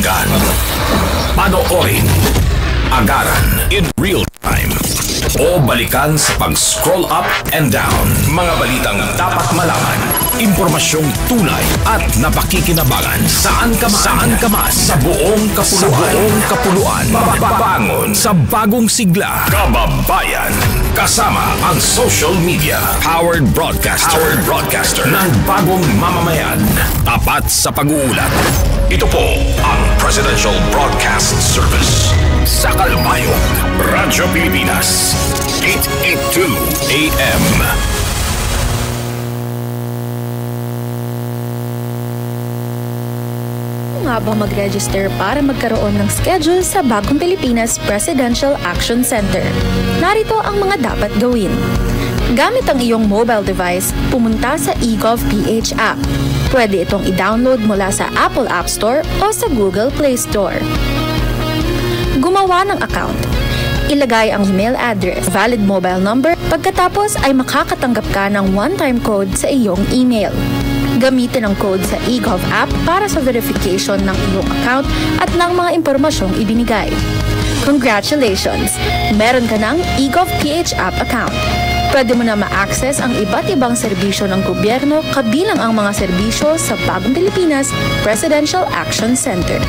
Pakinggan, panoorin, agaran in real time, o balikan sa pag-scroll up and down. Mga balitang dapat malaman, impormasyong tunay at napakikinabangan. Saan ka man sa buong kapuluan. Bangon sa bagong sigla. Kababayan, kasama ang social media. Powered broadcaster ng bagong mamamayan. Tapat sa pag-uulat. Ito po ang Presidential Broadcast Service. Sa Kalbayog, Radyo Pilipinas, 882 AM. Nga ba mag-register para magkaroon ng schedule sa Bagong Pilipinas Presidential Action Center? Narito ang mga dapat gawin. Gamit ang iyong mobile device, pumunta sa eGov.ph app. Pwede itong i-download mula sa Apple App Store o sa Google Play Store. Gumawa ng account. Ilagay ang email address, valid mobile number, pagkatapos ay makakatanggap ka ng one-time code sa iyong email. Gamitin ang code sa eGov app para sa verification ng iyong account at ng mga impormasyong ibinigay. Congratulations! Meron ka ng eGov.ph app account. Pwede mo na ma-access ang iba't ibang serbisyo ng gobyerno kabilang ang mga serbisyo sa Bagong Pilipinas Presidential Action Center.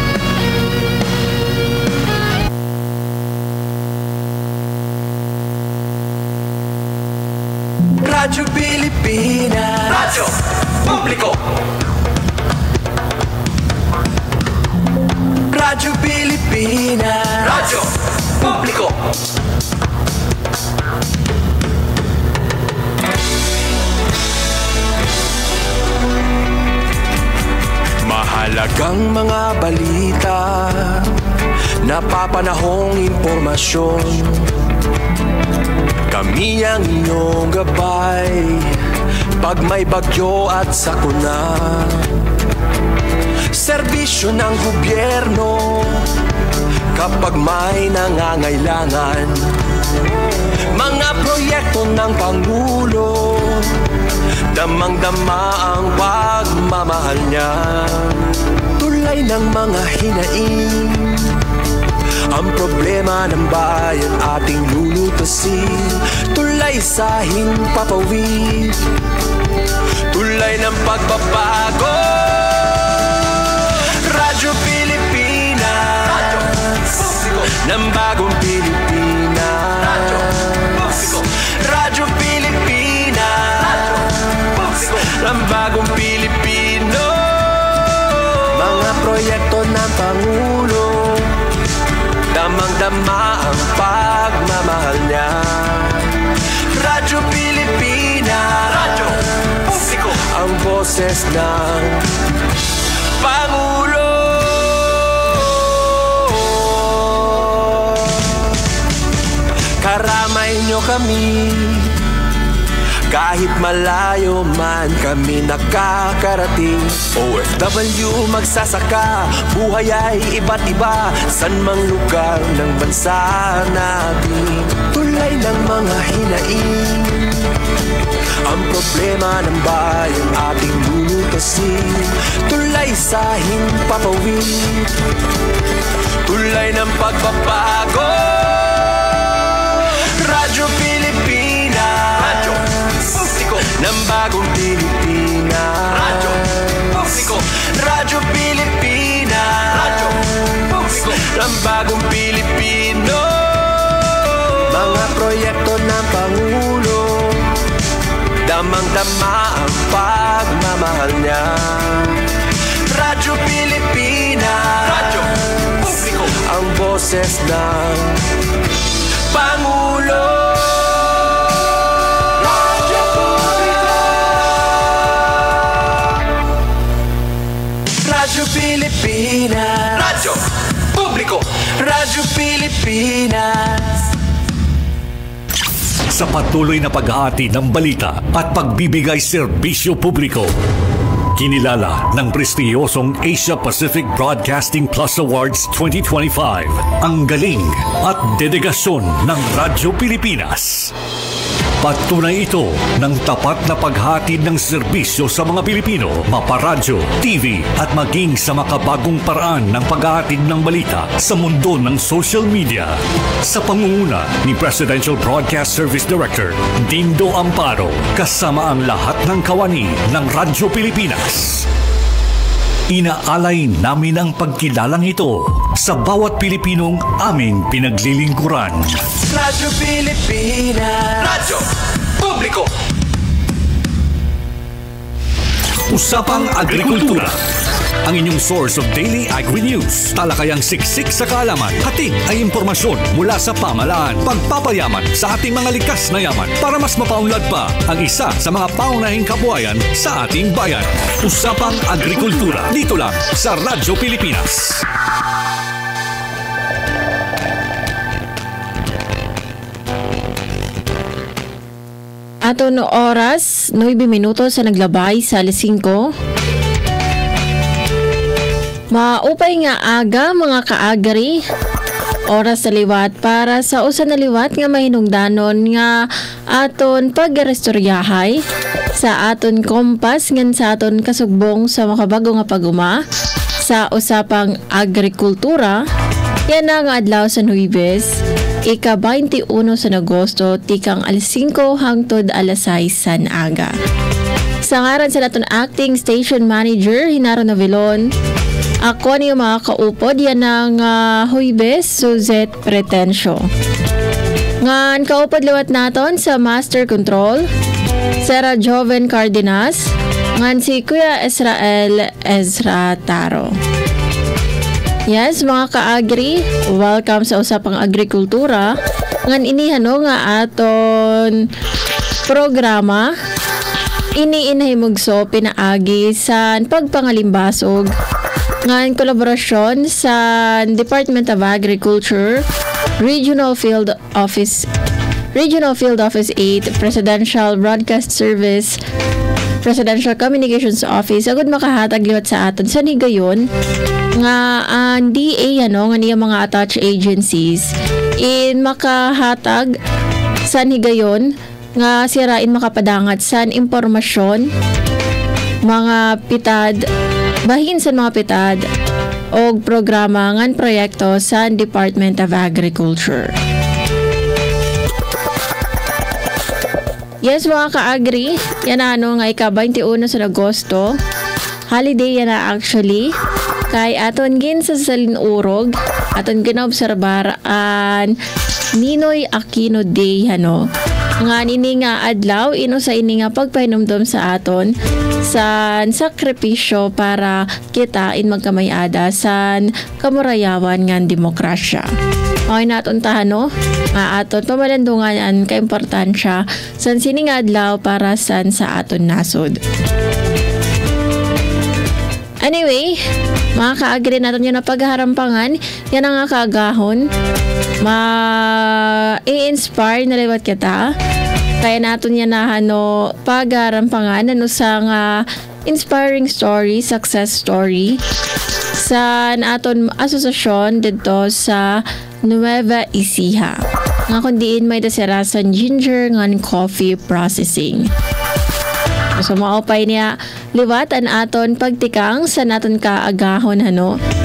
Radyo Pilipinas, Radyo Publiko. Radyo Pilipinas, Radyo Publiko. Mahalagang mga balita, napapanahong impormasyon. Kami ang inyong gabay pag may bagyo at sakuna. Serbisyo ng gobyerno kapag may nangangailangan. Mga proyekto ng Pangulo, damang-dama ang pagmamahal niya. Tulay ng mga hinaing, ang problema ng bayan ating lulutasin. Tulay sa himpapawid, tulay ng pagbabago. Radyo Pilipinas, Radyo Publiko ng bagong Pilipinas. Radyo Publiko, Radyo Pilipinas, Radyo Publiko ng bagong Pilipino. Mga proyekto ng Pangulo, damang-dama ang pagmamahal niya. Radyo Pilipinas, Radyo Publiko, ang boses ng Pangulo. Karamay niyo kami, kahit malayo man kami nakakarating. OFW magsasaka, buhay ay iba't iba, san mang lugar ng bansa natin. Tulay ng mga hinaing, ang problema ng bayan ating lulutasin. Tulay sa himpapawid, tulay ng pagbabago. Radyo Pilipinas, Radyo Publiko ng bagong Pilipinas. Radyo Publiko, Radyo Pilipinas, Radyo Publiko ng bagong Pilipino. Mga proyekto ng Pangulo, damang-dama ang pagmamahal niya. Radyo Pilipinas, Radyo Publiko, ang boses ng Pangulo. Radyo Publiko, Radyo Pilipinas, Radyo Publiko, Radyo Pilipinas. Sa patuloy na pag-aati ng balita at pagbibigay serbisyo publiko, kinilala ng prestiyosong Asia Pacific Broadcasting Plus Awards 2025 ang galing at dedikasyon ng Radyo Pilipinas. Patunay ito ng tapat na paghatid ng serbisyo sa mga Pilipino, maparadyo, TV at maging sa makabagong paraan ng paghahatid ng balita sa mundo ng social media. Sa pangunguna ni Presidential Broadcast Service Director Dindo Amparo, kasama ang lahat ng kawani ng Radyo Pilipinas. Inaalay namin ang pagkilalang ito sa bawat Pilipinong aming pinaglilingkuran. Radyo Pilipinas, Radyo Publiko. Usapang Agrikultura, ang inyong source of daily agri-news. Talakayang siksik sa kaalaman, hatid ay impormasyon mula sa pamahalaan, pagpapayaman sa ating mga likas na yaman para mas mapaunlad pa ang isa sa mga paunahing kabuhayan sa ating bayan. Usapang Agrikultura, dito lang sa Radyo Pilipinas. Ato no oras, 9 minuto sa naglabay sa alas 5. Maupay nga aga mga kaagari. Oras na liwat para sa usa na liwat nga mahinungdanon nga aton pagrestoryahay sa aton kompas ngan sa aton kasugbong sa makabago nga paguma sa usapang agrikultura. Yan ang adlaw sa Huwebes, ika-21 sa Agosto, tikang alas 5 hangtod alas 6 san aga. Sa ngaran sa naton acting station manager, Hinaro Novelon, ako niyo mga kaupod, yan ang Huwebes, Suzette Pretencio. Ngan kaupod liwat naton sa Master Control, Sarah Joven Cardenas, ngan si Kuya Israel Ezra Taro. Yes, mga ka-agri, welcome sa Usapang Agrikultura. Ngan inihano nga aton programa, iniinahimugso pinaagi sa pagpangalimbasog ngan kolaborasyon sa Department of Agriculture, Regional Field Office 8, Presidential Broadcast Service, Presidential Communications Office, agad makahatag liwat sa aton sa higayon nga ang DA nga niya mga attached agencies in makahatag sa higayon nga sirain makapadangat san impormasyon mga pitad bahin sa mga pitad o programa ngan proyekto sa Department of Agriculture. Yes, mga ka-agri, yan nga ika-21 sa Agosto. Holiday yan na actually. Kay aton gin sa salinurog, aton ginaobserbar an Ninoy Aquino Day nga nini nga adlaw ino sa ini nga pagpahinumdum sa aton sa sakripisyo para kita in magkamayada sa kamurayawan nga demokrasya. Okay naton tahano nga aton pamalandungan an kaimportansya sa sini nga adlaw para sa aton nasod. Anyway, mga kaagri natin yun na pagharampangan, yan ang kaagahon. I-inspire na liwat kita. Kaya natin yan na pagharampangan, sa inspiring story, success story sa aton asosasyon dito sa Nueva Ecija. Nga kundiin may dasirasan ginger ngan coffee processing. So maupay niya liwat an aton pagtikang sa naton kaagahon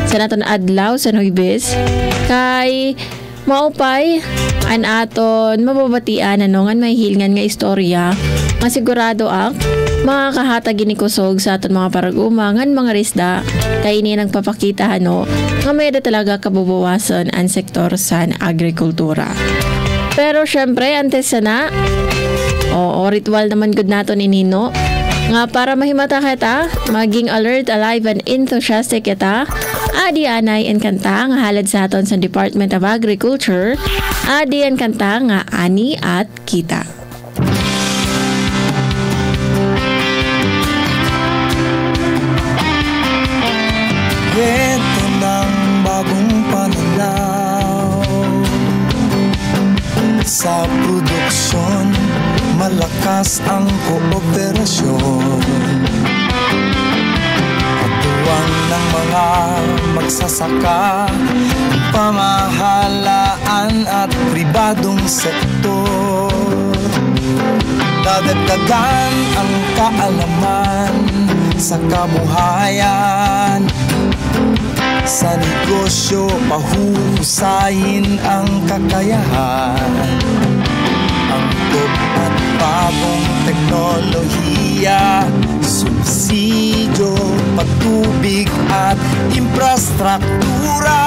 sa naton adlaw sa Huwebes kay maupay an aton mababatian ngan may hilingan nga istorya nga sigurado makakahatag ni kusog sa aton mga paraguma ngan mga risda kay ini nagpapakita nga may talaga kabubuwasan ang sektor sa agrikultura. Pero syempre antes sana ritual naman good naton inino nga para mahimata kita, maging alert, alive, and enthusiastic kita. Adi anay and kanta nga halad sa aton sa Department of Agriculture. Adi and kanta nga ani at kita. Kwento ng bagong pananaw sa produksyon. Malakas ang kooperasyon. Katuwang ng mga magsasaka, pamahalaan at pribadong sektor. Dadagdagan ang kaalaman sa kabuhayan. Sa negosyo, pahuhusayin ang kakayahan. Angkop at bagong teknolohiya, subsidyo, patubig at infrastruktura.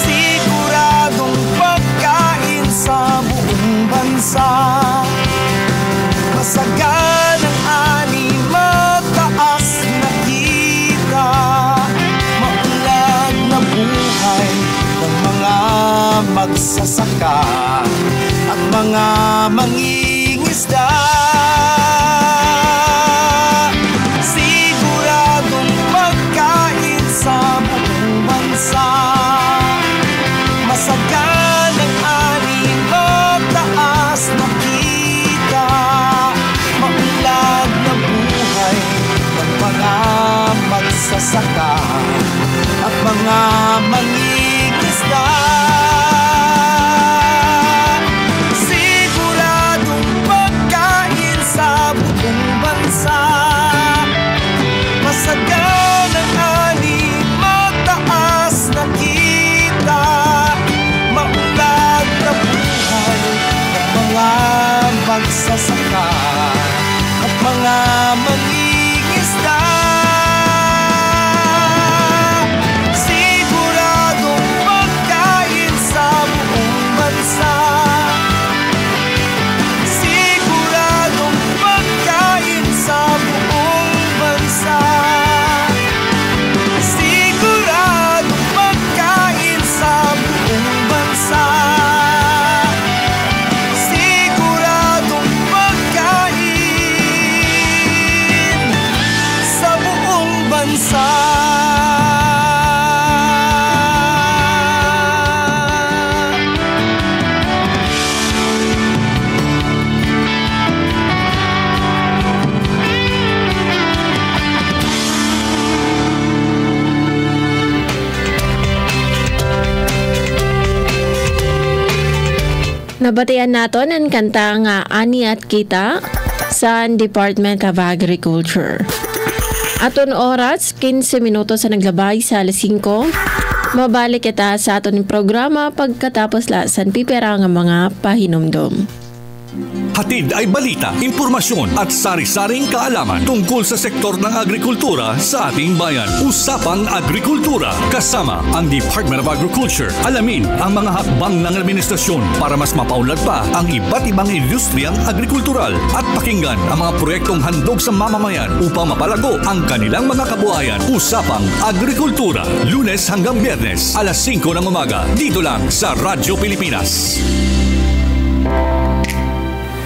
Siguradong pagkain sa buong bansa. Masaganang ani, mataas na kita, maunlad na buhay ng mga magsasaka at mga mangingisda. Siguradong pagkain sa buong bansa. Masaganang ani, mataas na kita, maunlad na buhay ng mga magsasaka at mga mangingisda. Siguradong pagkain sa buong bansa. Masaganang ani, mataas na kita, maunlad na buhay ng mga magsasaka at mga mangingisda. Siguradong pagkain sa buong bansa. Siguradong pagkain sa buong bansa. Siguradong pagkain sa buong bansa. Siguradong pagkain sa buong bansa. Nabatian naton ang kanta nga Ani at Kita sa Department of Agriculture. Aton oras, 15 minutos sa naglabay sa alas 5. Mabalik kita sa aton programa pagkatapos lasan pipera nga mga pahinumdom. Hatid ay balita, impormasyon at sari-saring kaalaman tungkol sa sektor ng agrikultura sa ating bayan. Usapang Agrikultura kasama ang Department of Agriculture. Alamin ang mga hakbang ng administrasyon para mas mapaunlad pa ang iba't ibang industriyang agrikultural at pakinggan ang mga proyektong handog sa mamamayan upang mapalago ang kanilang mga kabuhayan. Usapang Agrikultura, Lunes hanggang Biyernes, alas 5 ng umaga, dito lang sa Radyo Pilipinas.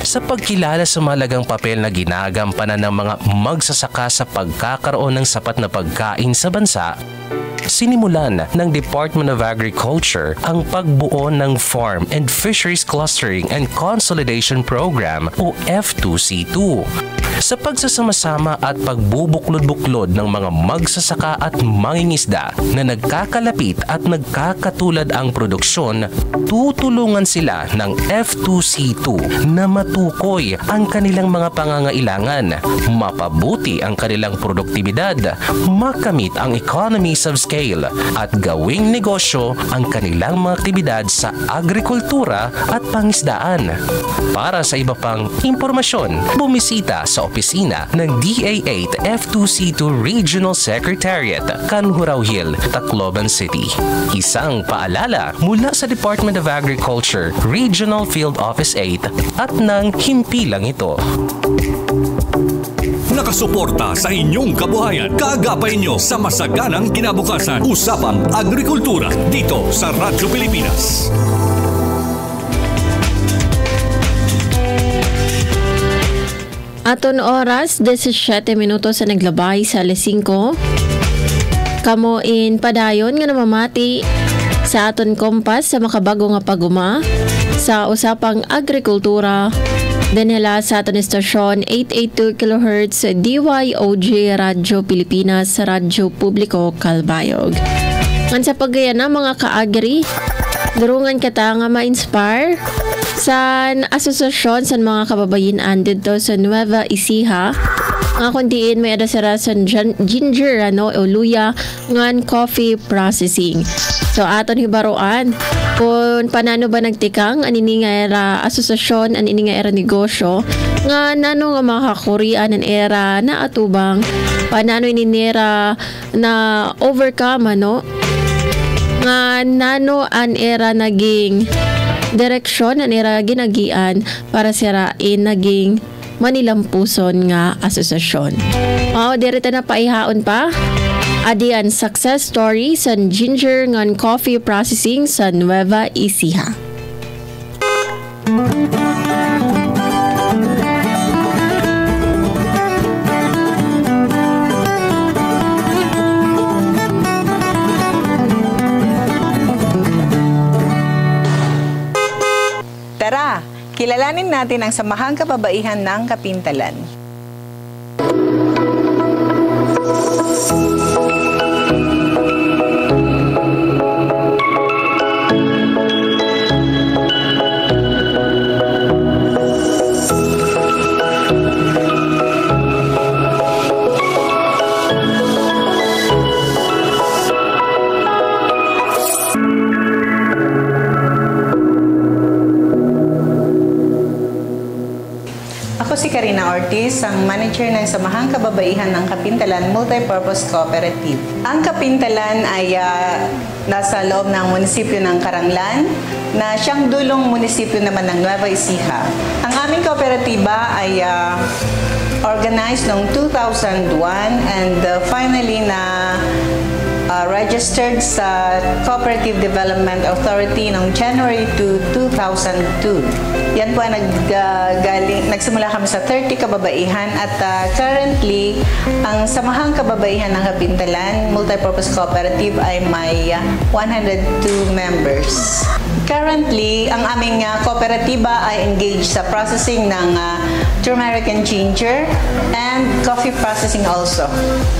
Sa pagkilala sa mahalagang papel na ginagampanan ng mga magsasaka sa pagkakaroon ng sapat na pagkain sa bansa, sinimulan ng Department of Agriculture ang pagbuo ng Farm and Fisheries Clustering and Consolidation Program o F2C2. Sa pagsasama-sama at pagbubuklod-buklod ng mga magsasaka at mangingisda na nagkakalapit at nagkakatulad ang produksyon, tutulungan sila ng F2C2 na matukoy ang kanilang mga pangangailangan, mapabuti ang kanilang produktibidad, makamit ang economies of scale, at gawing negosyo ang kanilang mga aktibidad sa agrikultura at pangisdaan. Para sa iba pang impormasyon, bumisita sa opisina ng DA8 F2C2 Regional Secretariat, Canhurao Hill, Tacloban City. Isang paalala mula sa Department of Agriculture, Regional Field Office 8 at ng himpilang ito. Nakasuporta sa inyong kabuhayan. Kaagapay nyo sa masaganang kinabukasan. Usapang Agrikultura dito sa Radyo Pilipinas. Aton oras, 17 minutos sa naglabay sa alas 5. Kamuin padayon nga namamati sa aton kompas sa makabago nga paguma sa usapang agrikultura. Danila sa aton estasyon 882 kHz DYOG Radyo Pilipinas sa Radyo Publiko Calbayog. Ngan sa pagaya na mga kaagri, durungan kita nga ma-inspire sa asosasyon sa mga kababayan dito sa Nueva Ecija nga kundiin may ada sira sa ginger o luya ngan coffee processing. So aton hibaroan kung panano ba nagtikang anini nga era asosasyon anini nga era negosyo nga nano nga makakurian an era na atubang panano ininera na overcome nga nano an era naging direksyon an era ginagian para sirain naging manilampuson nga asosasyon. Dirita na paihaon pa. Adian success story sa ginger ngan coffee processing sa Nueva Ecija. Tara, kilalanin natin ang samahang kababaihan ng Kapintalan. Ako si Karina Ortiz, ang manager ng Samahang Kababaihan ng Kapintalan Multipurpose Cooperative. Ang Kapintalan ay nasa loob ng munisipyo ng Caranglan na siyang dulong munisipyo naman ng Nueva Ecija. Ang aming kooperatiba ay organized noong 2001 and finally na registered sa Cooperative Development Authority noong January 2, 2002. Yan po ay nagsimula kami sa 30 kababaihan at currently, ang Samahang Kababaihan ng Kapintalan Multipurpose Cooperative ay may 102 members. Currently, ang aming kooperatiba ay engaged sa processing ng turmeric and ginger and coffee processing also.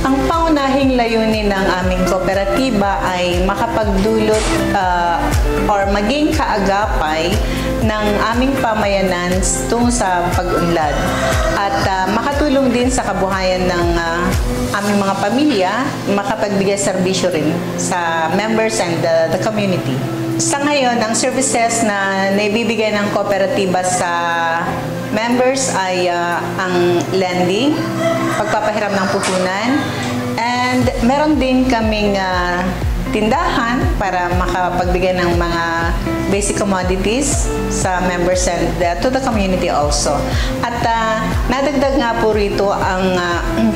Ang pangunahing layunin ng aming kooperatiba ay makapagdulot or maging kaagapay ng aming pamayanan tungo sa pag-unlad at makatulong din sa kabuhayan ng aming mga pamilya, makapagbigay serbisyo rin sa members and the community. Sa ngayon, ang services na naibibigay ng kooperatiba sa members ay ang lending, pagpapahiram ng puhunan, and meron din kaming tindahan para makapagbigay ng mga basic commodities sa members and to the community also. At nadagdag nga po rito ang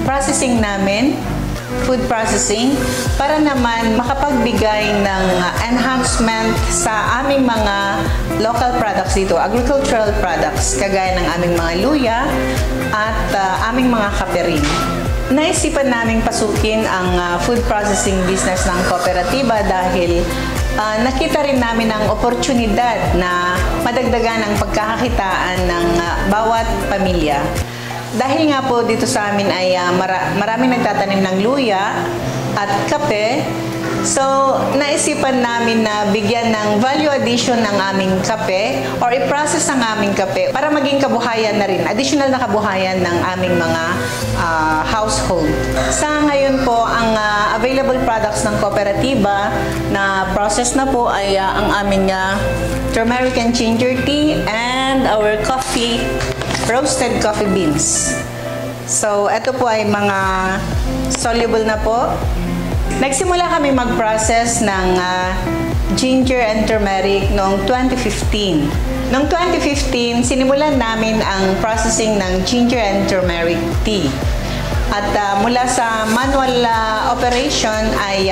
processing namin, food processing, para naman makapagbigay ng enhancement sa aming mga local products dito, agricultural products, kagaya ng aming mga luya at aming mga kape rin. Naisipan naming pasukin ang food processing business ng kooperatiba dahil nakita rin namin ang oportunidad na madagdagan ang pagkakakitaan ng bawat pamilya. Dahil nga po dito sa amin ay maraming nagtatanim ng luya at kape, so naisipan namin na bigyan ng value addition ng aming kape or i-process ang aming kape para maging kabuhayan na rin, additional na kabuhayan ng aming mga household. Sa ngayon po, ang available products ng kooperatiba na process na po ay ang aming turmeric and ginger tea and our coffee, roasted coffee beans. So, ito po ay mga soluble na po. Nagsimula kami mag-process ng ginger and turmeric noong 2015. Noong 2015, sinimulan namin ang processing ng ginger and turmeric tea. At mula sa manual operation ay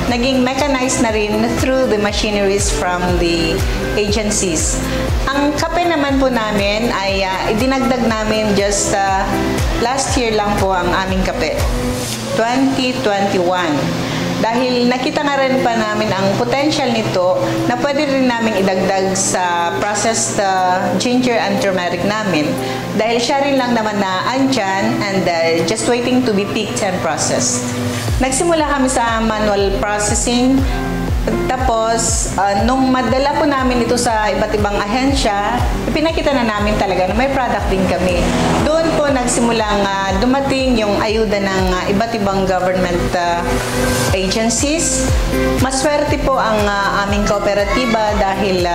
naging mechanized na rin through the machineries from the agencies. Ang kape naman po namin ay idinagdag namin just last year lang po ang aming kape, 2021. Dahil nakita nga rin pa namin ang potential nito na pwede rin namin idagdag sa processed ginger and turmeric namin. Dahil siya rin lang naman na andyan and just waiting to be picked and processed. Nagsimula kami sa manual processing Tapos, nung madala po namin ito sa iba't ibang ahensya, pinakita na namin talaga na may product din kami. Doon po nagsimulang dumating yung ayuda ng iba't ibang government agencies. Maswerte po ang aming kooperatiba dahil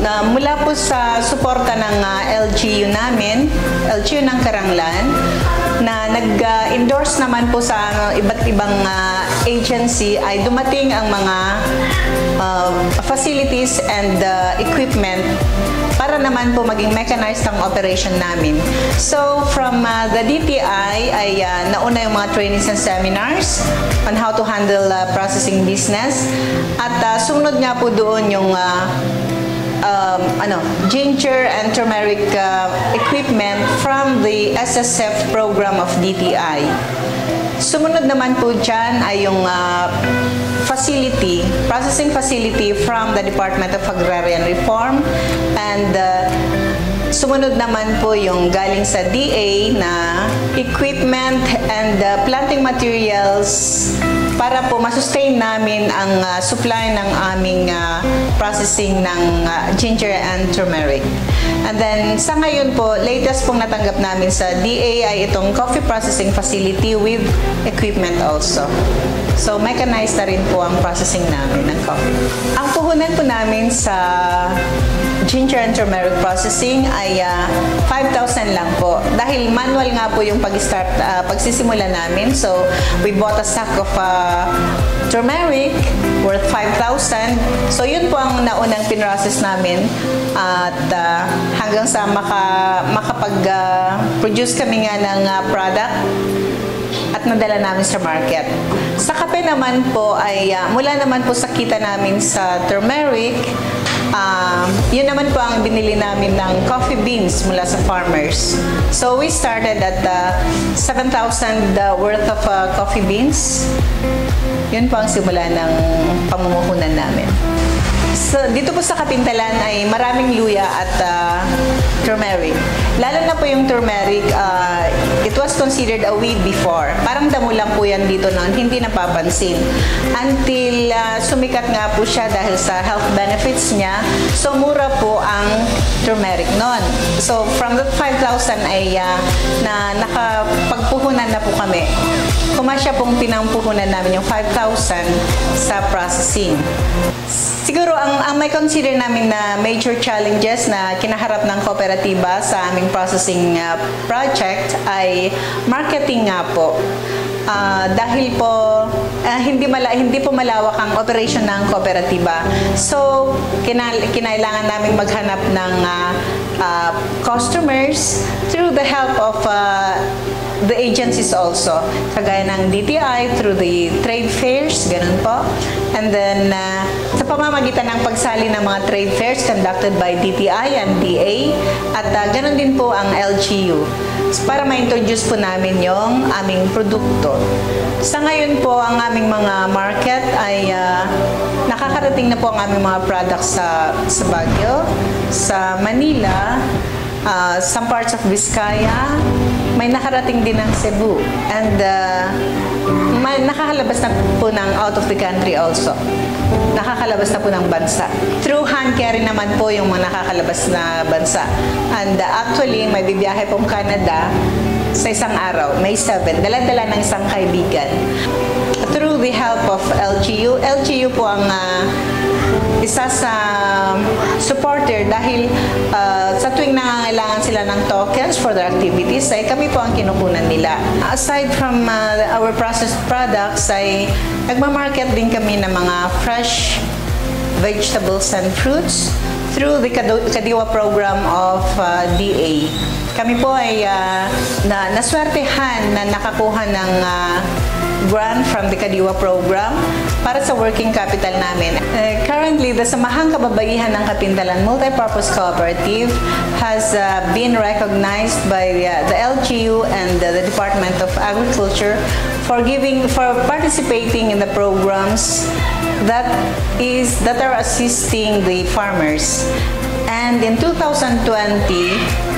na mula po sa suporta ng LGU namin, LGU ng Karanglan, na nag-endorse naman po sa iba't ibang agency ay dumating ang mga facilities and equipment para naman po maging mechanized ang operation namin. So from the DTI ay nauna yung mga trainings and seminars on how to handle processing business at sumunod nga po doon yung ginger and turmeric equipment from the SSF program of DTI. Sumunod naman po dyan ay yung processing facility from the Department of Agrarian Reform, and sumunod naman po yung galing sa DA na equipment and planting materials para po masustain namin ang supply ng aming processing ng ginger and turmeric. And then sa ngayon po, latest pong natanggap namin sa DA ay itong coffee processing facility with equipment also. So mechanized na rin po ang processing namin ng coffee. Ang puhunan po namin sa ginger and turmeric processing ay 5,000 lang po. Dahil manual nga po yung pagsisimula namin. So, we bought a sack of turmeric worth 5,000. So, yun po ang naunang pinrocess namin. At hanggang sa makapag-produce kami nga ng product at nadala namin sa market. Sa kape naman po ay mula naman po sa kita namin sa turmeric, yun naman po ang binili namin ng coffee beans mula sa farmers. So we started at 7,000 worth of coffee beans. Yun po ang simula ng pamumuhunan namin. So, dito po sa Kapintalan ay maraming luya at turmeric. Lalo na po yung turmeric, it was considered a weed before. Parang damo lang po yan dito noon, hindi napapansin. Until sumikat nga po siya dahil sa health benefits niya, so mura po ang turmeric noon. So from that 5,000 ay nakapagpuhunan na po kami. Kumasya pong pinampuhunan namin yung 5,000 sa processing. Siguro ang may consider namin na major challenges na kinaharap ng kooperatiba sa aming processing project ay marketing nga po. Dahil po hindi po malawak ang operation ng kooperatiba. So, kinailangan namin maghanap ng customers through the help of the agencies also. Kagaya ng DTI, through the trade fairs, ganun po. And then, sa pamamagitan ng pagsali ng mga trade fairs conducted by DTI and DA, at ganun din po ang LGU. Para ma-introduce po namin yung aming produkto. Sa ngayon po, ang aming mga market ay nakakarating na po ang aming mga products sa Baguio, sa Manila, some parts of Vizcaya, may nakarating din ng Cebu, and nakakalabas na po ng out of the country also. Nakakalabas na po ng bansa. Through hand carry naman po yung mga nakakalabas na bansa. And actually, may bibiyahe pong Canada sa isang araw, May 7, dala-dala ng isang kaibigan. Through the help of LGU, LGU po ang isa sa supporter dahil sa tuwing nangangailangan sila ng tokens for their activities ay kami po ang kinukunan nila. Aside from our processed products ay nagmamarket din kami ng mga fresh vegetables and fruits through the Kadiwa program of DA. Kami po ay naswertehan na nakakuha ng grant from the Kadiwa program para sa working capital namin. Currently, the Samahang Kababaihan ng Kapintalan Multipurpose Cooperative has been recognized by the LGU and the Department of Agriculture for participating in the programs that are assisting the farmers. And in 2020,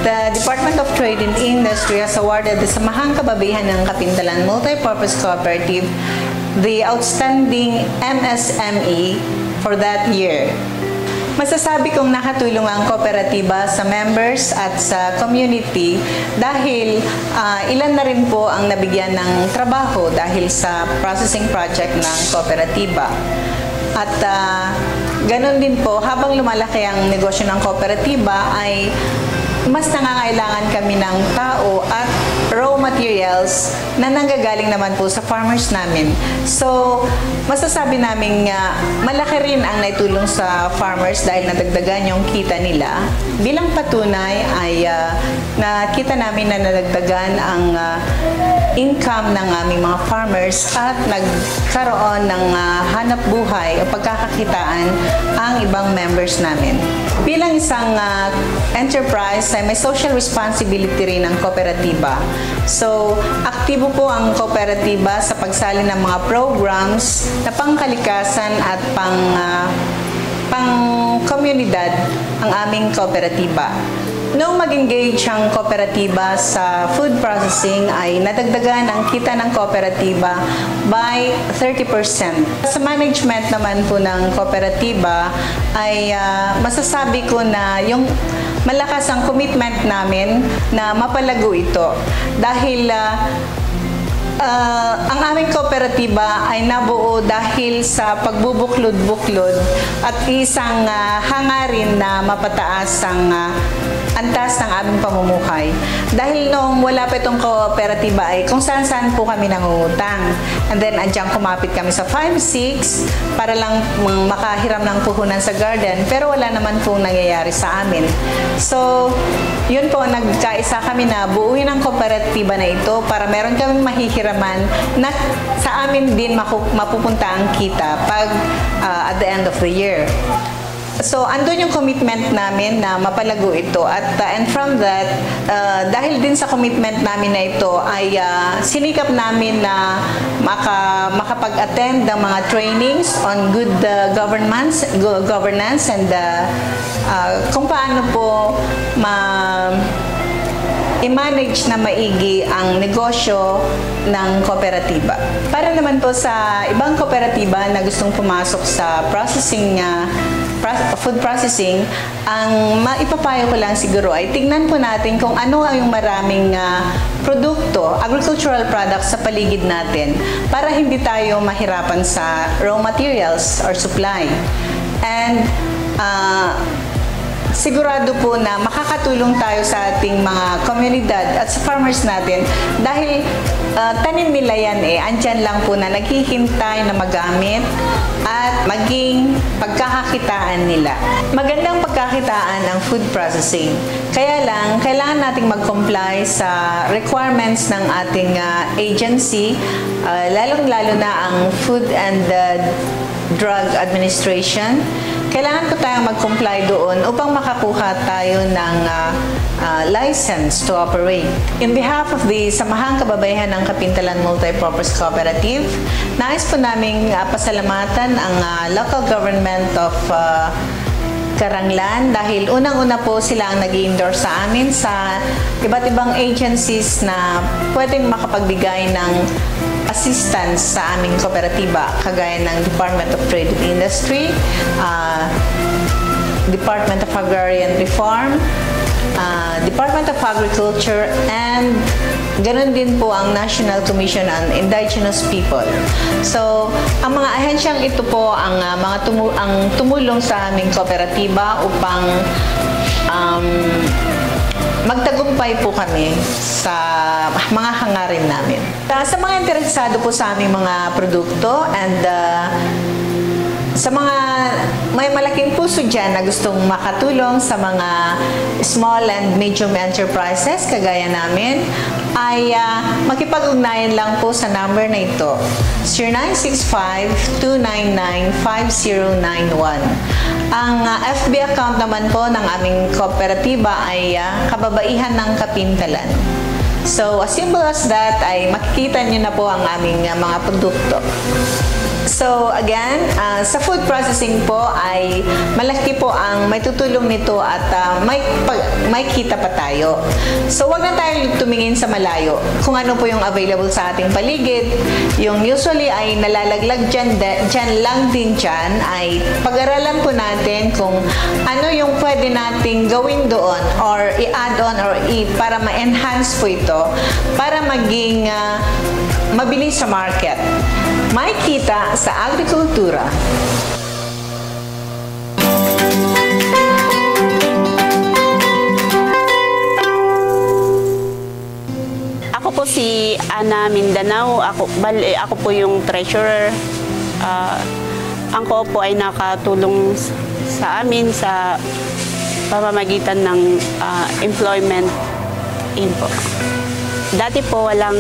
the Department of Trade and Industry has awarded the Samahang Kababaihan ng Kapintalan Multipurpose Cooperative the outstanding MSME for that year. Masasabi kong nakatulong ang kooperatiba sa members at sa community dahil ilan na rin po ang nabigyan ng trabaho dahil sa processing project ng kooperatiba. At ganun din po, habang lumalaki ang negosyo ng kooperatiba ay mas nangangailangan kami ng tao at raw materials na nanggagaling naman po sa farmers namin. So, masasabi namin malaki rin ang naitulong sa farmers dahil nadagdagan yung kita nila. Bilang patunay ay nakita namin na nadagdagan ang income ng aming mga farmers at nagkaroon ng hanap buhay o pagkakakitaan ang ibang members namin. Bilang isang enterprise ay may social responsibility rin ang kooperatiba. So, aktibo po ang kooperatiba sa pagsali ng mga programs na pangkalikasan at pang-komunidad ang aming kooperatiba. Noong mag-engage ang kooperatiba sa food processing ay nadagdagan ang kita ng kooperatiba by 30%. Sa management naman po ng kooperatiba ay masasabi ko na yung malakas ang commitment namin na mapalago ito dahil ang aming kooperatiba ay nabuo dahil sa pagbubuklod-buklod at isang hangarin na mapataas ang antas ng aming pamumuhay. Dahil nung wala pa itong kooperatiba ay kung saan-saan po kami nangungutang. And then andiyan kumapit kami sa 5-6 para lang makahiram ng puhunan sa garden pero wala naman pong nangyayari sa amin. So, yun po, nagkaisa kami na buuin ang kooperatiba na ito para meron kaming mahihiraman na sa amin din mapupunta ang kita pag at the end of the year. So, andun yung commitment namin na mapalago ito at and from that, dahil din sa commitment namin na ito ay sinikap namin na makapag-attend ng mga trainings on good governance and kung paano po i-manage na maigi ang negosyo ng kooperatiba. Para naman po sa ibang kooperatiba na gustong pumasok sa food processing, ang maipapayo ko lang siguro ay tignan po natin kung ano yung maraming produkto, agricultural products sa paligid natin para hindi tayo mahirapan sa raw materials or supply. And sigurado po na makakatulong tayo sa ating mga komunidad at sa farmers natin dahil tanim nila yan andyan lang po na naghihintay na magamit at maging pagkakakitaan nila. Magandang pagkakitaan ang food processing. Kaya lang, kailangan nating mag-comply sa requirements ng ating agency, lalong-lalo na ang Food and Drug Administration. Kailangan po tayong mag-comply doon upang makakuha tayo ng license to operate. In behalf of the Samahang Kababaihan ng Kapintalan Multipurpose Cooperative, nais po naming pasalamatan ang local government of Karanglan dahil unang-una po sila ang nag-i-endorse sa amin sa iba't ibang agencies na pwedeng makapagbigay ng assistance sa aming kooperatiba kagaya ng Department of Trade and Industry, Department of Agrarian Reform, Department of Agriculture, and ganun din po ang National Commission on Indigenous People. So, ang mga ahensyang ito po ang tumulong sa aming kooperatiba upang magtagumpay po kami sa mga hangarin namin. Sa mga interesado po sa aming mga produkto and sa mga may malaking puso dyan na gustong makatulong sa mga small and medium enterprises kagaya namin, ay makipag-ugnayan lang po sa number na ito, 0965-299-5091. Ang FB account naman po ng aming kooperatiba ay Kababaihan ng Kapintalan. So, as simple as that, ay makikita nyo na po ang aming mga produkto. So again, sa food processing po ay malaki po ang may tutulong nito at may kita pa tayo. So wag na tayo tumingin sa malayo kung ano po yung available sa ating paligid. Yung usually ay nalalaglag dyan lang din dyan, ay pag-aralan po natin kung ano yung pwede nating gawin doon or i-add on or para ma-enhance po ito para maging mabilis sa market. May kita sa agrikultura. Ako po si Ana Mindanao. Ako po yung treasurer. Ang co-op po ay nakatulong sa amin sa pamamagitan ng employment aid po. Dati po walang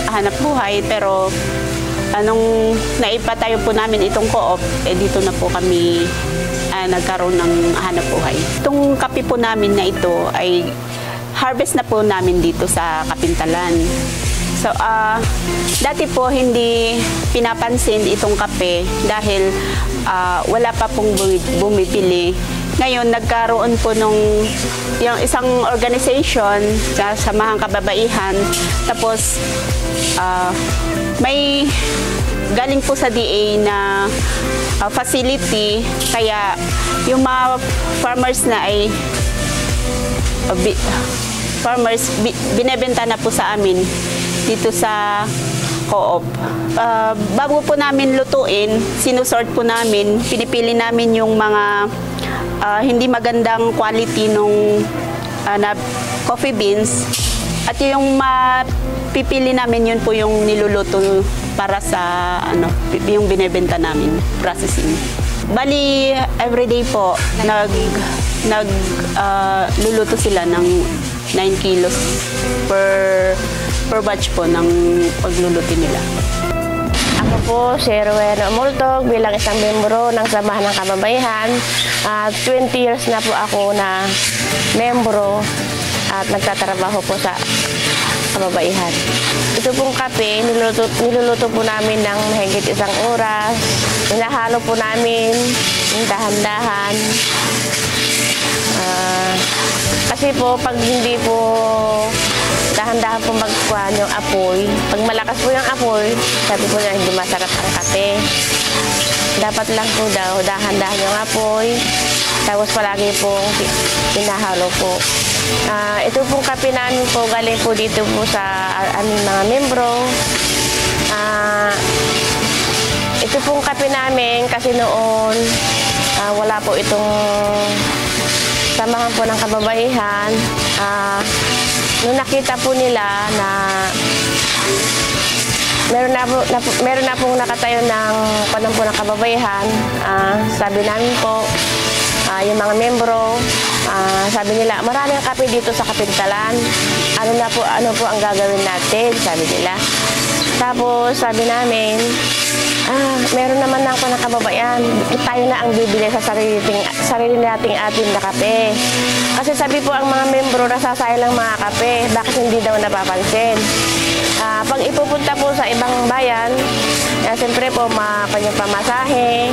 hanap buhay, pero anong naipatayo po namin itong co-op, dito na po kami nagkaroon ng hanap buhay. Itong kape po namin na ito ay harvest na po namin dito sa Kapintalan. So, dati po hindi pinapansin itong kape dahil wala pa pong bumibili. Ngayon, nagkaroon po yung isang organization sa Samahang Kababaihan. Tapos, may galing po sa DA na facility. Kaya, yung mga farmers na ay binebenta na po sa amin dito sa co-op. Bago po namin lutuin, sinusort po namin, pinipili namin yung mga hindi magandang quality nung na coffee beans, at yung mapipili namin yun po yung niluluto para sa yung binebenta namin, processing. Bali, everyday po luluto sila ng 9 kilos per batch po ng pagluluto nila. Ako po si Rowena Multog bilang isang membro ng Samahan ng Kababaihan. 20 years na po ako na membro at nagtatrabaho po sa kababaihan. Ito pong kape, niluluto po namin ng mahigit 1 oras. Hinahalo po namin ng dahan-dahan. Kasi po, pag hindi po dahan-dahan po magkuhan yung apoy, pag malakas po yung apoy, sabi po niya hindi masarap ang kape. Dapat lang po daw, dahan-dahan yung apoy, tapos palagi po hinahalo po. Ito pong kape namin po, galing po dito po sa aming mga membro. Ito pong kape namin kasi noon, wala po itong Samahan po ng Kababaihan. Nung nakita po nila na meron na pong nakatayo ng panang po ng kababaihan, sabi namin po, yung mga membro, sabi nila, maraming kape dito sa Kapintalan. Ano po ang gagawin natin? Sabi nila. Tapos sabi namin, meron naman na ako ng kababaihan. Tayo na ang bibili sa sarili nating atin na kape. Kasi sabi po ang mga membro, nasasayang lang mga kape. Bakit hindi daw napapansin? Pag ipupunta po sa ibang bayan, siyempre po kanyang pamasahe,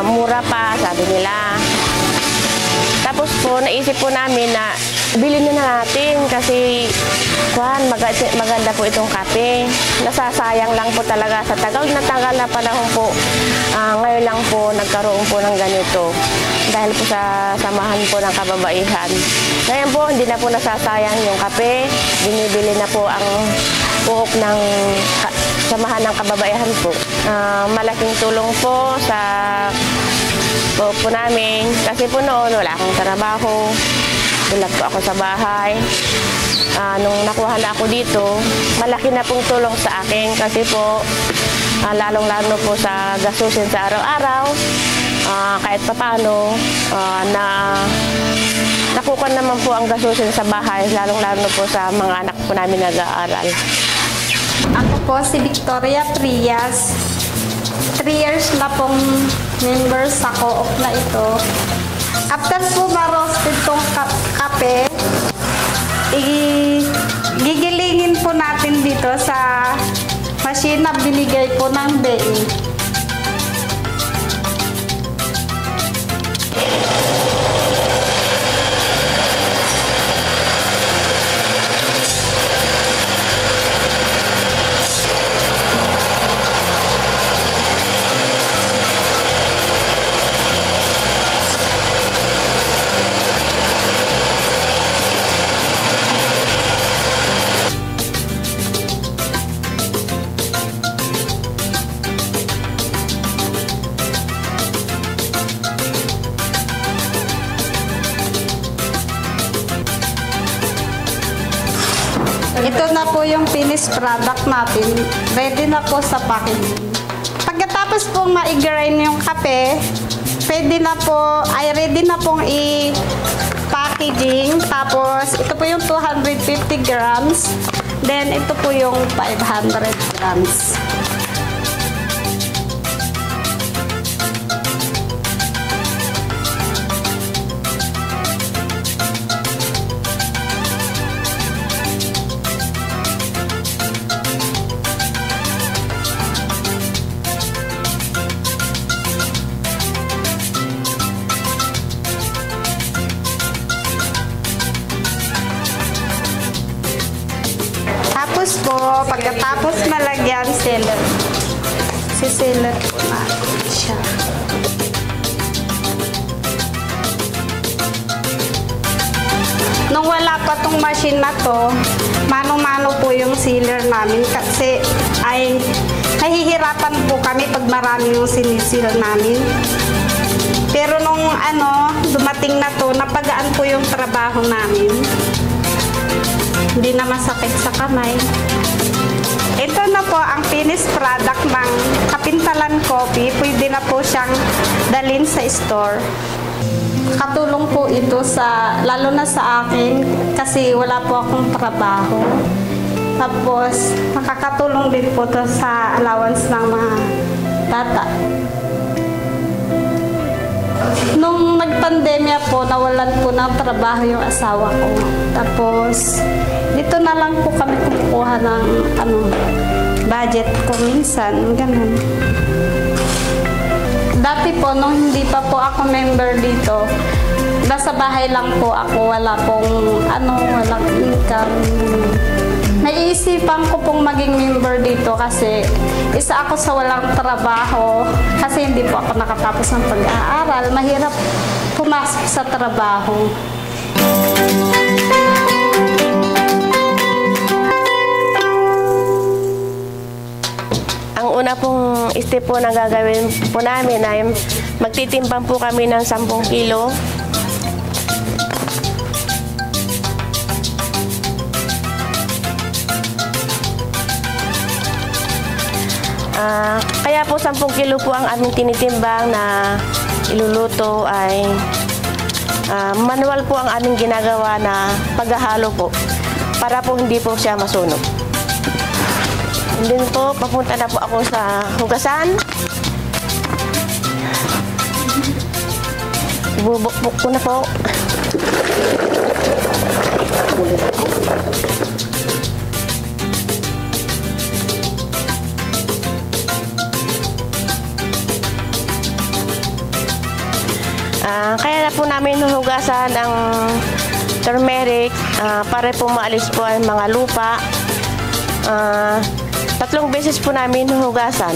mura pa, sabi nila. Tapos po, naisip po namin na bilhin na natin kasi maganda po itong kape. Nasasayang lang po talaga sa tagal na panahon po. Ngayon lang po nagkaroon po ng ganito dahil po sa Samahan po ng Kababaihan. Ngayon po hindi na po nasasayang yung kape. Binibili na po ang buhok ng Samahan ng Kababaihan po. Malaking tulong po sa po namin kasi po noon wala akong trabaho. Tulad po ako sa bahay. Nung nakuha na ako dito, malaki na pong tulong sa akin kasi po lalong-lalo po sa gastusin sa araw-araw. Kahit papaano nakuha naman po ang gastusin sa bahay, lalong-lalo po sa mga anak po namin nag-aaral. Ako po si Victoria Trias. 3 years na pong member sa co-op na ito. After po ma-roasted tong kape, gigilingin po natin dito sa na binigay po ng BI. Ito na po yung finished product natin. Ready na po sa packaging. Pagkatapos pong ma-grind yung kape, ready na pong i-packaging. Tapos, ito po yung 250 grams. Then, ito po yung 500 grams. Tapos po, pagkatapos malagyan, sealer. Sisealer po natin siya. Nung wala pa tong machine na to, mano-mano po yung sealer namin kasi ay nahihirapan po kami pag marami yung sinisil namin. Pero nung dumating na to, napagaan po yung trabaho namin. Hindi na masakit sa kamay. Ito na po ang finished product ng Kapintalan Coffee. Pwede na po siyang dalhin sa store. Katulong po ito lalo na sa akin kasi wala po akong trabaho. Tapos, nakakatulong din po ito sa allowance ng mga bata. Nung nagpandemya po, nawalan po ng trabaho yung asawa ko. Tapos, dito na lang po kami kumukuha ng budget ko minsan, ganun. Dati po, nung hindi pa po ako member dito, nasa bahay lang po ako, walang income. Naiisipan ko pong maging member dito kasi isa ako sa walang trabaho kasi hindi po ako nakatapos ng pag-aaral. Mahirap pumasok sa trabaho. Ang una pong step po na gagawin po namin ay magtitimbang po kami ng 10 kilo. Kaya po 10 kilo po ang aming tinitimbang na iluluto ay manual po ang aming ginagawa na paghahalo po para po hindi po siya masunog. And then po, papunta na po ako sa hugasan. Ibubukbuk ko na po. Kaya na po namin hugasan ang turmeric para po maalis po ang mga lupa. 3 beses po namin hugasan.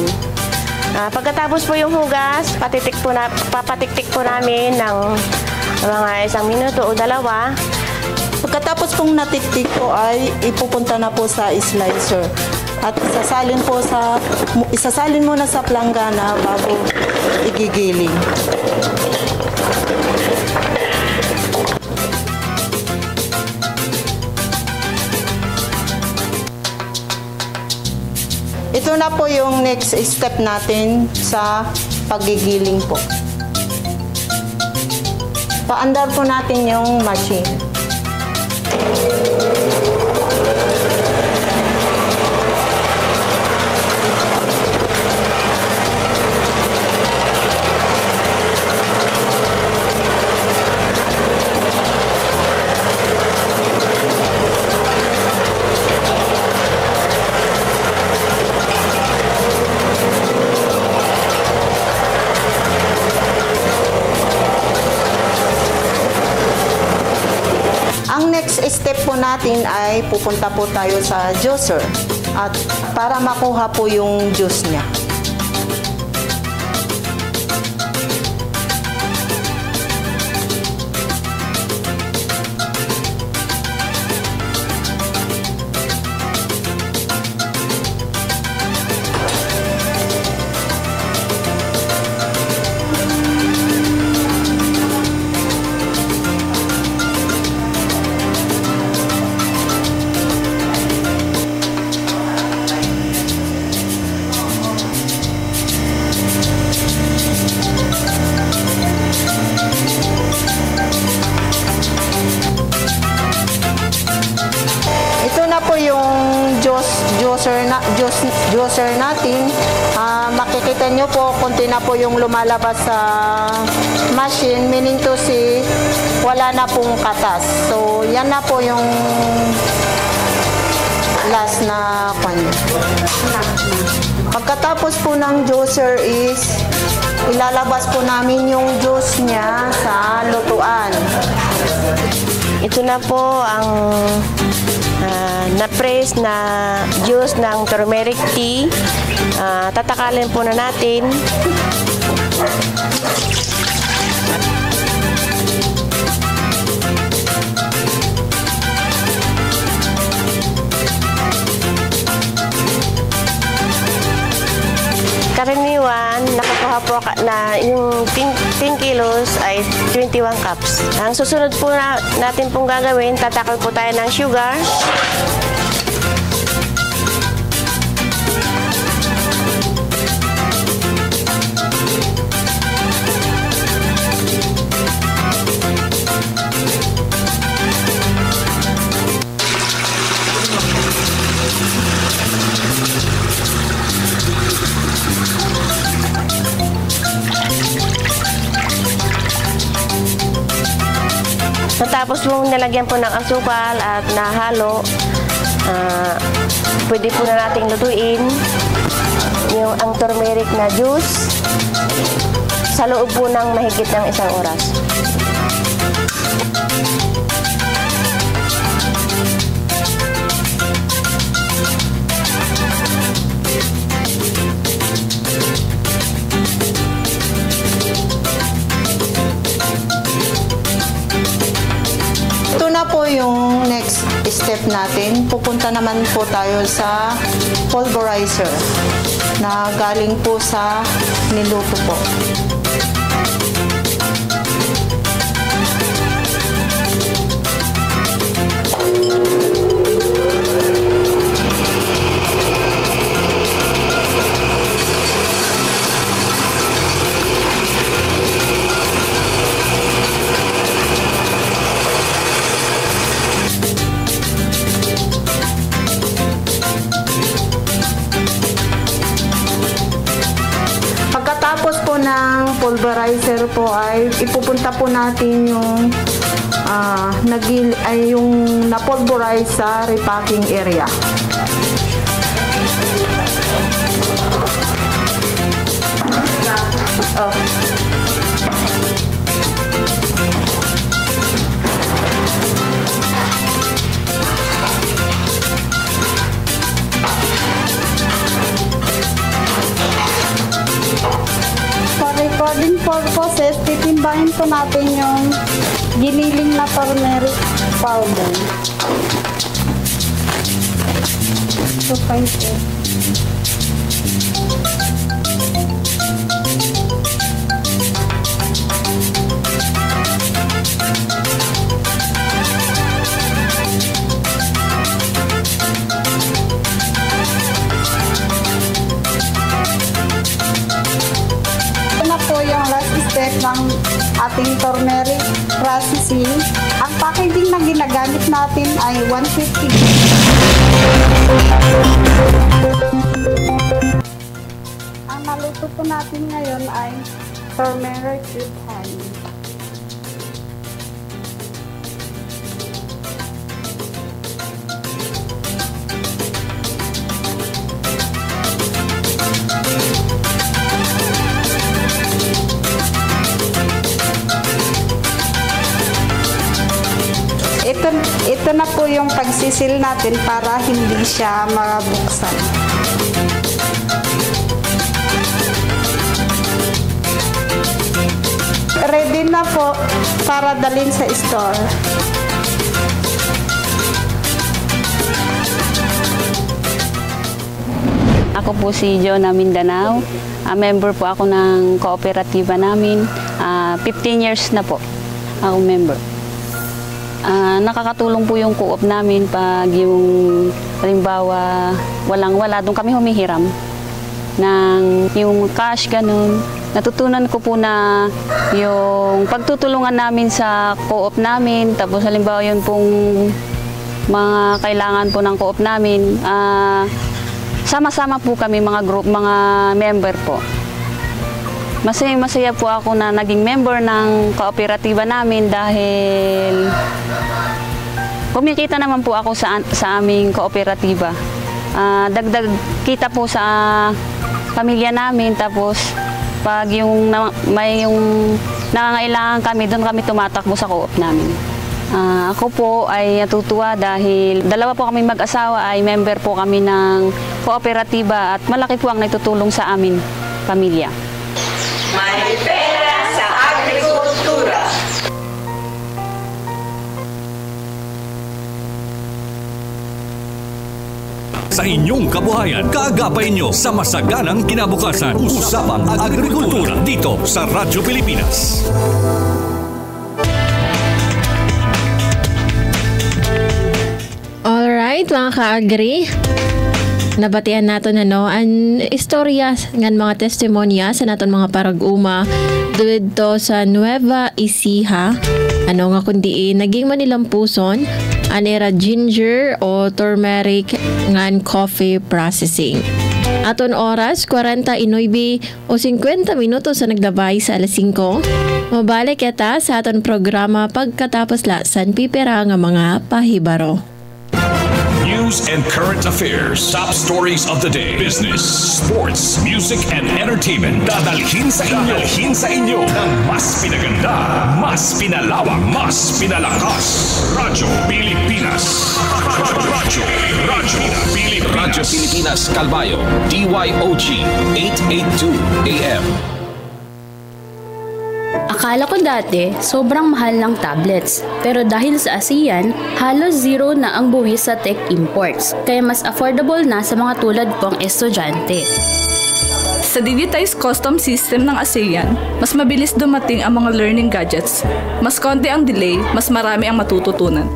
Pagkatapos po yung hugas, papatiktik po namin ng mga 1 minuto o 2. Pagkatapos pong natiktik po ay ipupunta na po sa slicer. At isasalin muna sa planggana bago igigiling. Ito na po yung next step natin sa paggigiling po. Paandar po natin yung machine. po natin ay pupunta po tayo sa juicer at para makuha po yung juice niya. Juicer natin. Makikita nyo po, konti na po yung lumalabas sa machine, meaning to say, wala na pong katas. So, yan na po yung last na kanya. Pagkatapos po ng juicer is, ilalabas po namin yung juice niya sa lutuan. Ito na po ang na-press na juice ng turmeric tea. Tatakalin po na natin. Karaniwan, nakukuha po na yung 10 kilos ay 21 cups. Ang susunod po natin pong gagawin, tatakal po tayo ng sugar. Tapos po nilagyan po ng asukal at nahalo, pwede po na nating lutuin ang turmeric na juice sa loob po ng mahigit ng 1 oras. Ito na po yung next step natin. Pupunta naman po tayo sa pulverizer na galing po sa niluto po. Pagkatapos po ng pulverizer po ay ipupunta po natin yung yung na-pulverize sa repacking area. For recording purposes, titimbahin po natin yung giniling na turmeric powder. 2.5. Ito na po yung last step ng ating turmeric processing. Ang packaging na ginagamit natin ay 150. Ang naluto po natin ngayon ay turmeric with honey. Ito na po yung isisil natin para hindi siya mabuksan. Ready na po para dalhin sa store. Ako po si Jonah Mindanao. Member po ako ng kooperatiba namin. 15 years na po ako member. Nakakatulong po yung co-op namin pag yung halimbawa walang-wala, doon kami humihiram ng yung cash, ganun. Natutunan ko po na yung pagtutulungan namin sa co-op namin, tapos halimbawa yun pong mga kailangan po ng co-op namin, sama-sama po kami mga group, mga member po. Masaya po ako na naging member ng kooperatiba namin dahil kumikita naman po ako sa aming kooperatiba. Dagdag kita po sa pamilya namin, tapos pag may nangangailangan kami, doon kami tumatakbo sa co-op namin. Ako po ay natutuwa dahil dalawa po kami mag-asawa, ay member po kami ng kooperatiba at malaki po ang naitutulong sa amin, pamilya. May pera sa agrikultura. Sa inyong kabuhayan, kaagapay nyo sa masaganang kinabukasan. Usapang Agrikultura dito sa Radyo Pilipinas. Alright, mga ka-agri. Nabatian nato ang istorya ngan mga testimonya sa naton mga parag-uma dito sa Nueva Ecija. Nga kundi naging manilampuson anera ginger o turmeric ngan coffee processing. Aton oras 49 o 50 minutos sa naglabay sa alas 5. Mabalik kita sa aton programa pagkatapos lasan pipera nga mga pahibaro. News and current affairs, top stories of the day, business, sports, music, and entertainment. Dadalhin sa inyo ng mas pinaganda, mas pinalawak, mas pinalakas. Radyo Pilipinas. Radyo Pilipinas Calbayo, DYOG 882 AM. Akala ko dati, sobrang mahal ng tablets. Pero dahil sa ASEAN, halos zero na ang buwis sa tech imports. Kaya mas affordable na sa mga tulad kong estudyante. Sa digitized custom system ng ASEAN, mas mabilis dumating ang mga learning gadgets. Mas konti ang delay, mas marami ang matututunan.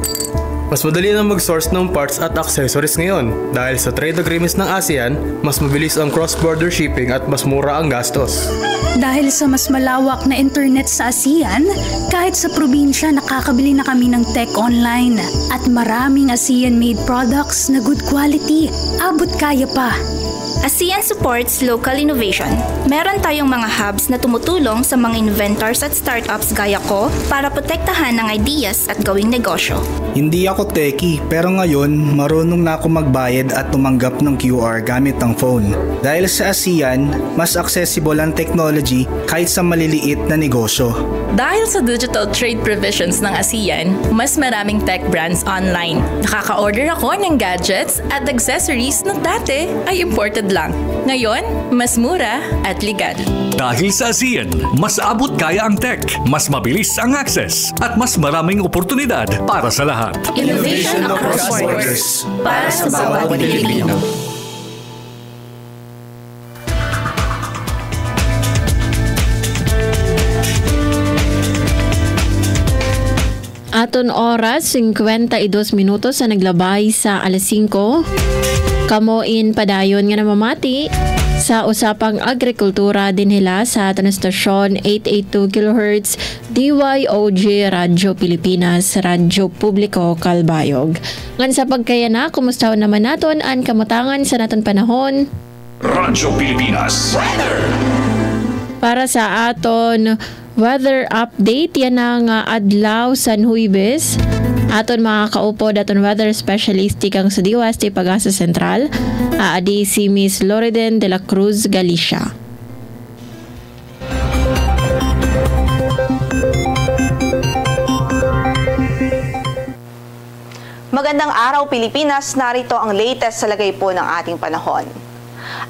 Mas madali na mag-source ng parts at accessories ngayon. Dahil sa trade agreements ng ASEAN, mas mabilis ang cross-border shipping at mas mura ang gastos. Dahil sa mas malawak na internet sa ASEAN, kahit sa probinsya nakakabili na kami ng tech online. At maraming ASEAN-made products na good quality. Abot kaya pa. ASEAN supports local innovation. Meron tayong mga hubs na tumutulong sa mga inventors at startups gaya ko para protektahan ang ideas at gawing negosyo. Hindi ako techie, pero ngayon marunong na ako magbayad at tumanggap ng QR gamit ang phone. Dahil sa ASEAN, mas accessible ang technology kahit sa maliliit na negosyo. Dahil sa digital trade provisions ng ASEAN, mas maraming tech brands online. Nakaka-order ako ng gadgets at accessories na dati ay imported lang. Ngayon, mas mura at legal. Dahil sa ASEAN, mas abot kaya ang tech, mas mabilis ang access, at mas maraming oportunidad para sa lahat. Innovation across borders para sa bawat Pilipino. Aton oras, 52 minutos sa naglabay sa alas 5. Kamoin padayon nga namamati sa usapang agrikultura din hila sa aton estasyon 882 kHz DYOG Radyo Pilipinas, Radyo Publiko Calbayog. Ngan sa pagkayana, kumusta naman naton ang kamutangan sa naton panahon? Radyo Pilipinas Weather. Para sa aton weather update, yan ang adlaw San Huibes. Aton makakaupod aton weather specialist kang sa Diwasti Pag-asa Sentral, aadi si Miss Loriden de la Cruz Galicia. Magandang araw Pilipinas, narito ang latest sa lagay po ng ating panahon.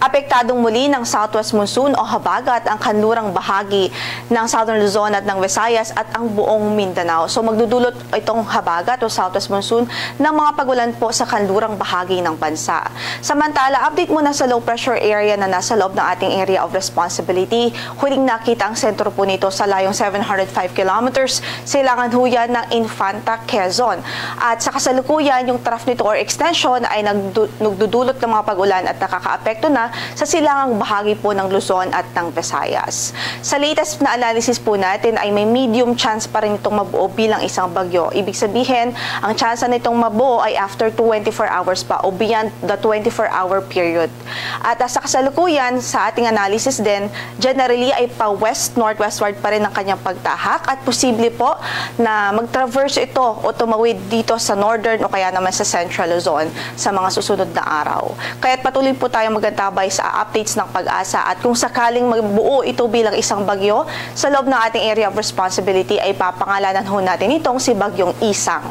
Apektadong muli ng southwest monsoon o habagat ang kanlurang bahagi ng Southern Luzon at ng Visayas at ang buong Mindanao. So magdudulot itong habagat o southwest monsoon ng mga pagulan po sa kanlurang bahagi ng bansa. Samantala, update muna sa low pressure area na nasa loob ng ating area of responsibility. Huling nakita ang sentro po nito sa layong 705 kilometers sa ilangan huyan ng Infanta, Quezon. At sa kasalukuyan, yung trough nito or extension ay nagdudulot ng mga pagulan at nakakaapekto na sa silangang bahagi po ng Luzon at ng Visayas. Sa latest na analysis po natin ay may medium chance pa rin itong mabuo bilang isang bagyo. Ibig sabihin, ang chance nitong mabuo ay after 24 hours pa o beyond the 24-hour period. At sa kasalukuyan, sa ating analysis din, generally ay pa-west-northwestward pa rin ang kanyang pagtahak at posible po na mag-traverse ito o tumawid dito sa northern o kaya naman sa central Luzon sa mga susunod na araw. Kaya't patuloy po tayo magantabay sa updates ng Pag-asa at kung sakaling magbuo ito bilang isang bagyo sa loob ng ating area of responsibility ay papangalanan ho natin itong si Bagyong Isang.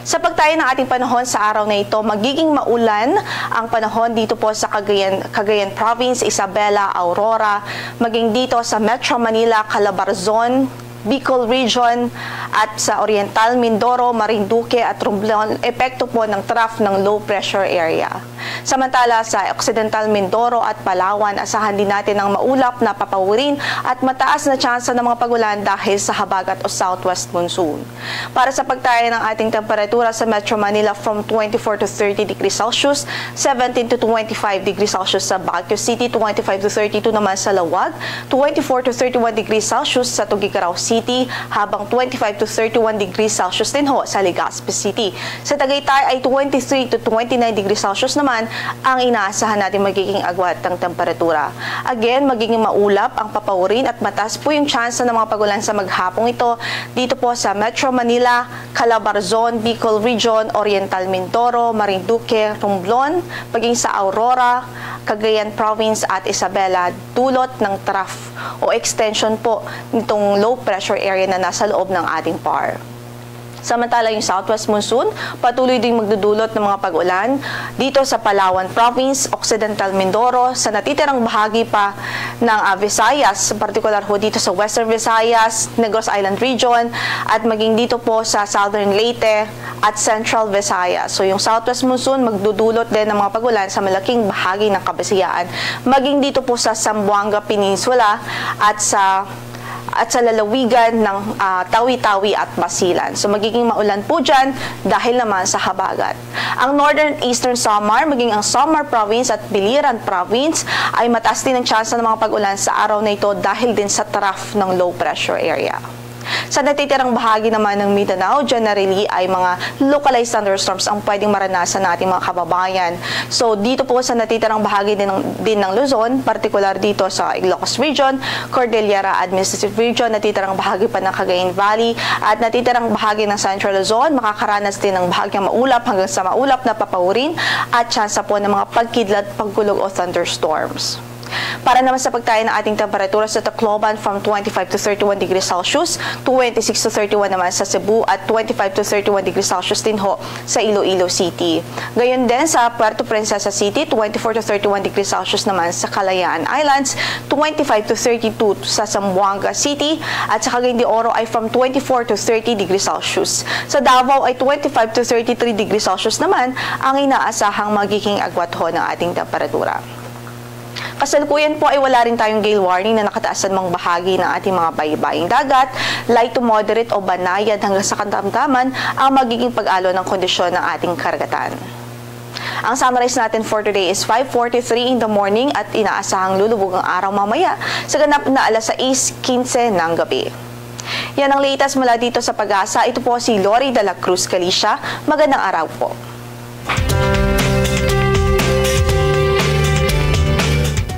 Sa pagtayo ng ating panahon sa araw na ito, magiging maulan ang panahon dito po sa Cagayan Province, Isabela, Aurora, maging dito sa Metro Manila, Calabarzon, Bicol Region at sa Oriental, Mindoro, Marinduque at Romblon, epekto po ng trough ng low pressure area. Samantala sa Occidental Mindoro at Palawan, asahan din natin ang maulap na papawirin at mataas na tsansa ng mga pagulan dahil sa habagat o southwest monsoon. Para sa pagtayo ng ating temperatura sa Metro Manila from 24 to 30 degrees Celsius, 17 to 25 degrees Celsius sa Baguio City, 25 to 32 naman sa Lawag, 24 to 31 degrees Celsius sa Tuguegarao City, habang 25 to 31 degrees Celsius din ho sa Legazpi City. Sa Tagaytay ay 23 to 29 degrees Celsius naman ang inaasahan natin magiging agwat ng temperatura. Again, magiging maulap ang papawirin at mataas po yung chance ng mga pagulan sa maghapong ito dito po sa Metro Manila, Calabarzon, Bicol Region, Oriental Mindoro, Marinduque, Romblon, maging sa Aurora, Cagayan Province at Isabela, dulot ng trough o extension po nitong low pressure area na nasa loob ng ating PAR. Samantala yung southwest monsoon, patuloy ding magdudulot ng mga pag-ulan dito sa Palawan Province, Occidental Mindoro, sa natitirang bahagi pa ng Visayas, particular ho dito sa Western Visayas, Negros Island Region, at maging dito po sa Southern Leyte at Central Visayas. So yung southwest monsoon magdudulot din ng mga pag-ulan sa malaking bahagi ng Kabisayaan, maging dito po sa Zamboanga Peninsula at sa lalawigan ng Tawi-Tawi at Basilan. So magiging maulan po dyan dahil naman sa habagat. Ang Northern Eastern Samar, maging ang Samar Province at Biliran Province ay mataas din ang tsansa ng mga pag-ulan sa araw na ito dahil din sa trough ng low pressure area. Sa natitirang bahagi naman ng Mindanao, generally ay mga localized thunderstorms ang pwedeng maranasan ng ating mga kababayan. So dito po sa natitirang bahagi din ng Luzon, particular dito sa Ilocos Region, Cordillera Administrative Region, natitirang bahagi pa ng Cagayan Valley at natitirang bahagi ng Central Luzon, makakaranas din ng bahagyang maulap hanggang sa maulap na papawirin at tsansa po ng mga pagkidlat, pagkulog o thunderstorms. Para naman sa pagtayo ng ating temperatura sa Tacloban from 25 to 31 degrees Celsius, 26 to 31 naman sa Cebu at 25 to 31 degrees Celsius din ho sa Iloilo City. Gayon din sa Puerto Princesa City, 24 to 31 degrees Celsius naman sa Kalayaan Islands, 25 to 32 sa Zamboanga City at sa Cagayan de Oro ay from 24 to 30 degrees Celsius. Sa Davao ay 25 to 33 degrees Celsius naman ang inaasahang magiging agwat ho ng ating temperatura. Kasalukuyan po ay wala rin tayong gale warning na nakataas sa mga bahagi ng ating mga baybaying dagat. Light to moderate o banayad hanggang sa katamtaman ang magiging pag-alo ng kondisyon ng ating karagatan. Ang summarize natin for today is 5:43 in the morning at inaasahang lulubog ang araw mamaya sa ganap na alas 6:15 ng gabi. Yan ang latest mula dito sa Pag-asa. Ito po si Lori de la Cruz Galicia. Magandang araw po.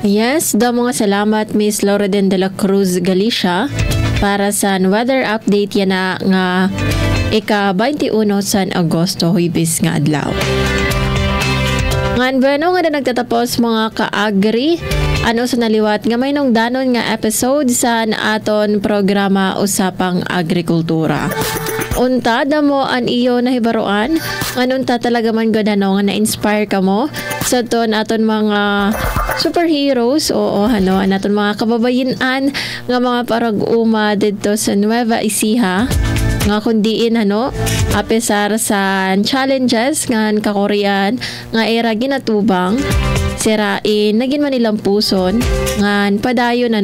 Yes, mga salamat Miss Lourdes de la Cruz Galicia para sa weather update yan na nga ika-21 sa Agosto, Huwebes nga adlaw. Ngan bueno nga na nagtatapos mga kaagri ano sa naliwat nga may nung danon nga episode sa aton programa Usapang Agrikultura. unta damo an iyo nahibaruan anunta talaga man gud nga na-inspire ka mo sa ton aton mga superheroes o naton mga kababayan nga mga parag-uma didto sa Nueva Ecija nga kundiin apesar sa challenges nga kakorean nga era ginatubang sirain naging manilang puson nga padayon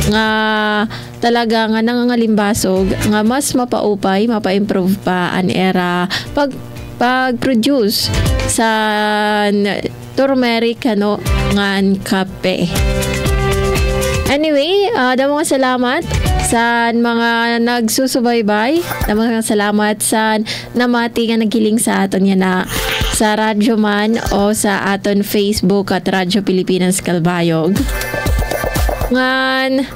nga talaga nga nangangalimbasog nga mas mapaupay mapa-improve pa an era pag-produce sa turmeric nga kape. Anyway, damo nga salamat sa mga nagsusubaybay. Damo nga salamat sa namati nga naghiling sa aton na sa radyo man o sa aton Facebook at Radyo Pilipinas Kalbayog. Ngan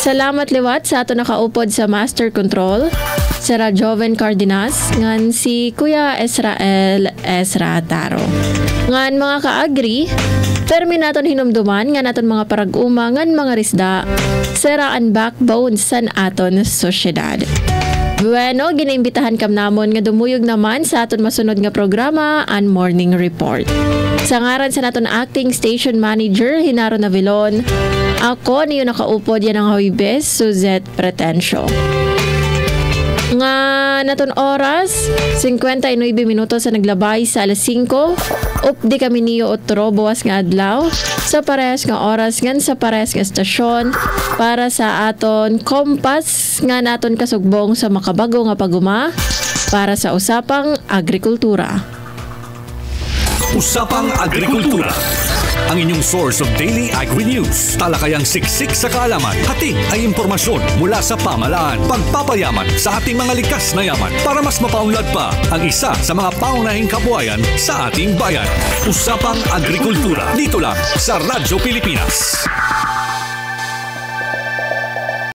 salamat liwat sa aton nakaupod sa Master Control sa Joven Cardenas ngan si Kuya Ezrael Taro. Ngan mga kaagri permi naton hinumduman nga naton mga parag-uma ngan mga risda seraan backbone sa aton sosyedad. Bueno, ginaimbitahan kam namon nga dumuyog naman sa aton masunod nga programa an Morning Report. Sa ngaran sa naton acting station manager Hinaro Navilon, ako niyo nakaupod yan ang Huwebes, Suzette Pretencio. Nga naton oras 59 minutos sa naglabay sa alas 5 updi kami niyo otro buwas nga adlaw sa parehas nga oras ngan sa parehas nga estasyon para sa aton kompas nga naton kasugbong sa makabago nga paguma para sa usapang agrikultura. Usapang Agrikultura. Ang inyong source of daily agri-news. Talakayang siksik sa kaalaman. Hatid ay impormasyon mula sa pamahalaan. Pagpapayaman sa ating mga likas na yaman para mas mapaunlad pa ang isa sa mga paunahing kabuhayan sa ating bayan. Usapang Agrikultura. Dito lang sa Radyo Pilipinas.